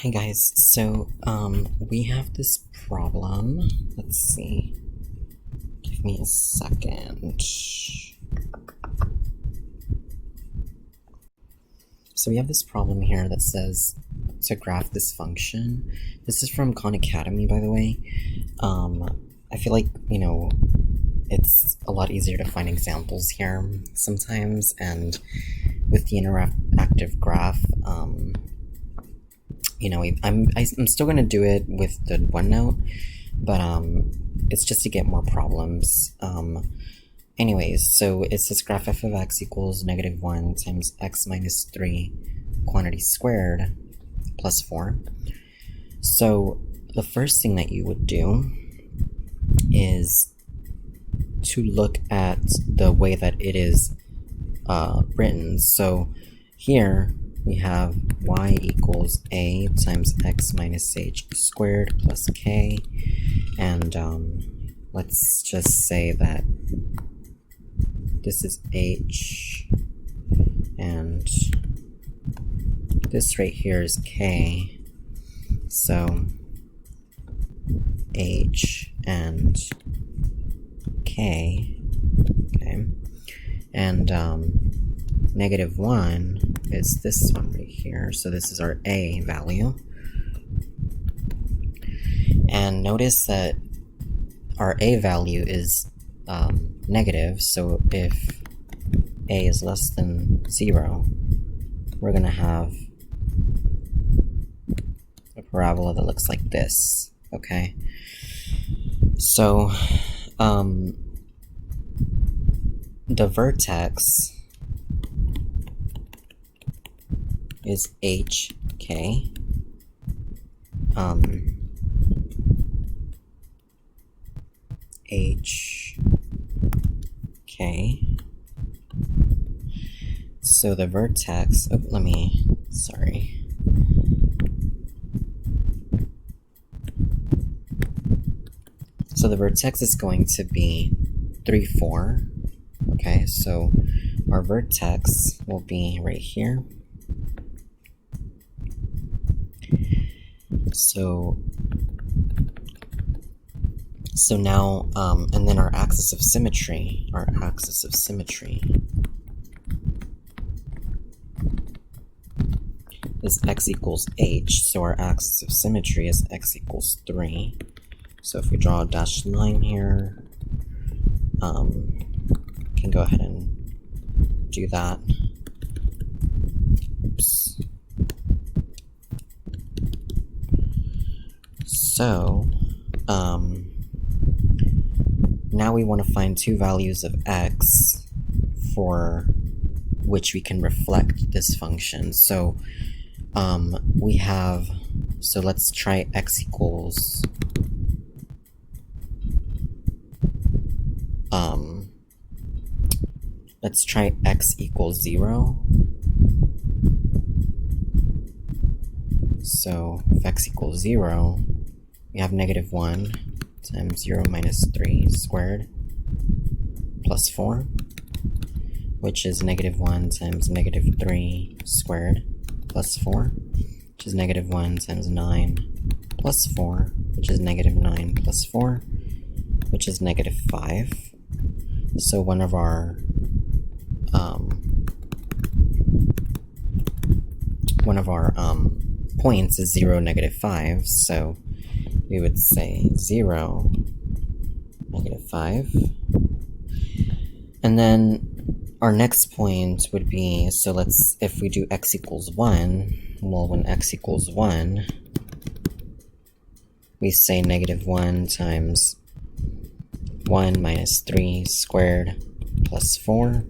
Hi guys, so we have this problem. Let's see. Give me a second. So we have this problem here that says to graph this function. This is from Khan Academy, by the way. I feel like, it's a lot easier to find examples here sometimes, and with the interactive graph, I'm still gonna do it with the OneNote, but it's just to get more problems. Anyways, so it says graph f of x equals -1 times x minus 3 quantity squared plus 4. So the first thing that you would do is to look at the way that it is written. So here we have y equals a times x minus h squared plus k, and let's just say that this is h, and this right here is k, so h and k, okay, and -1 is this one right here, so this is our a value. And notice that our a value is negative, so if a is less than 0, we're going to have a parabola that looks like this, okay? So the vertex is hk, hk, so the vertex, so the vertex is going to be 3, 4, okay, so our vertex will be right here. So now, and then our axis of symmetry is x equals h, so our axis of symmetry is x equals 3. So if we draw a dashed line here, can go ahead and do that. Oops. So, now we want to find two values of x for which we can reflect this function. So, let's try x equals, let's try x equals 0. So if x equals 0, we have -1 times 0 minus 3 squared plus 4, which is -1 times -3 squared plus 4, which is -1 times 9 plus 4, which is -9 plus 4, which is -5. So one of our points is 0, -5, so we would say 0, -5. And then our next point would be, so if we do x equals 1, well, when x equals 1, we say -1 times 1 minus 3 squared plus 4,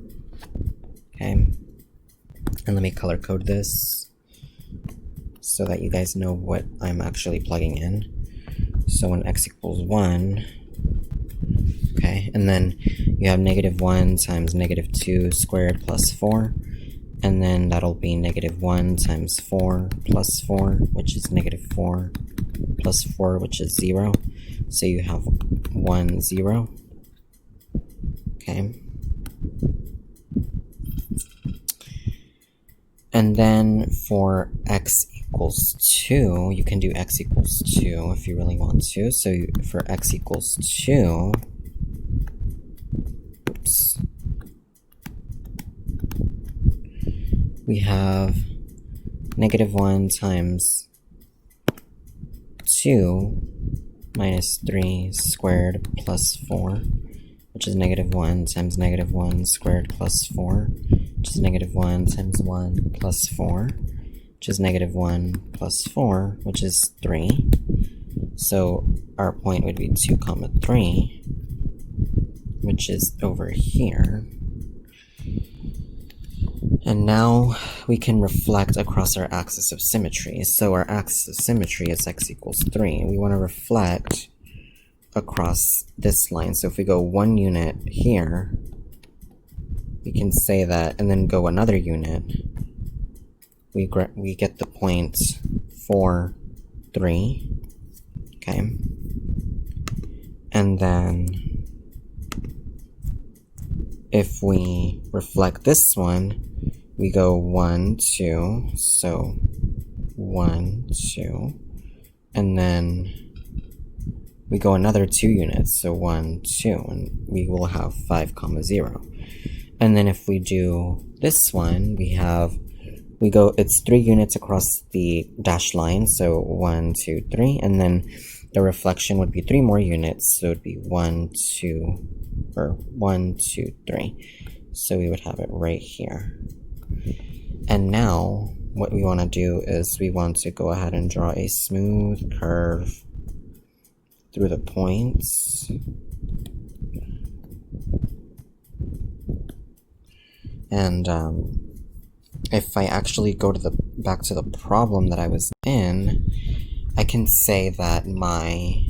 okay? And let me color code this so that you guys know what I'm actually plugging in. So when x equals 1, okay, and then you have -1 times -2 squared plus 4, and then that'll be -1 times 4 plus 4, which is -4 plus 4, which is 0. So you have 1, 0, okay. And then for x equals 2, you can do x equals 2 if you really want to. So for x equals 2, oops, we have -1 times 2 minus 3 squared plus 4, which is -1 times -1 squared plus 4, which is -1 times 1 plus 4, which is -1 plus 4, which is 3. So our point would be 2, 3, which is over here. And now we can reflect across our axis of symmetry. So our axis of symmetry is x equals 3. We want to reflect across this line. So if we go 1 unit here, we can say that, and then go another unit, we get the point 4, 3, okay? And then if we reflect this one, we go 1, 2, so 1, 2, and then we go another 2 units, so 1, 2, and we will have 5, 0. And then if we do this one, it's 3 units across the dashed line, so 1, 2, 3, and then the reflection would be 3 more units, so it would be 1, 2, 3. So we would have it right here. And now, what we want to do is we want to go ahead and draw a smooth curve through the points. And if I actually go to back to the problem that I was in, I can say that my,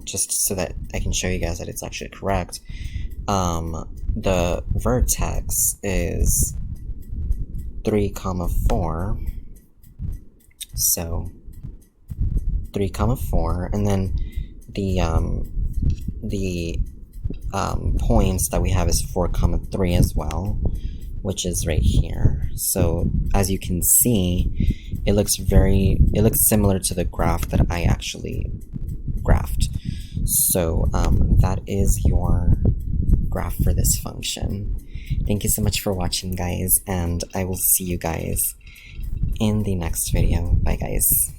just so that I can show you guys that it's actually correct, the vertex is 3, 4, so 3, 4, and then the points that we have is 4, 3 as well, which is right here. So as you can see, it looks similar to the graph that I actually graphed. So that is your graph for this function. Thank you so much for watching, guys, and I will see you guys in the next video. Bye, guys.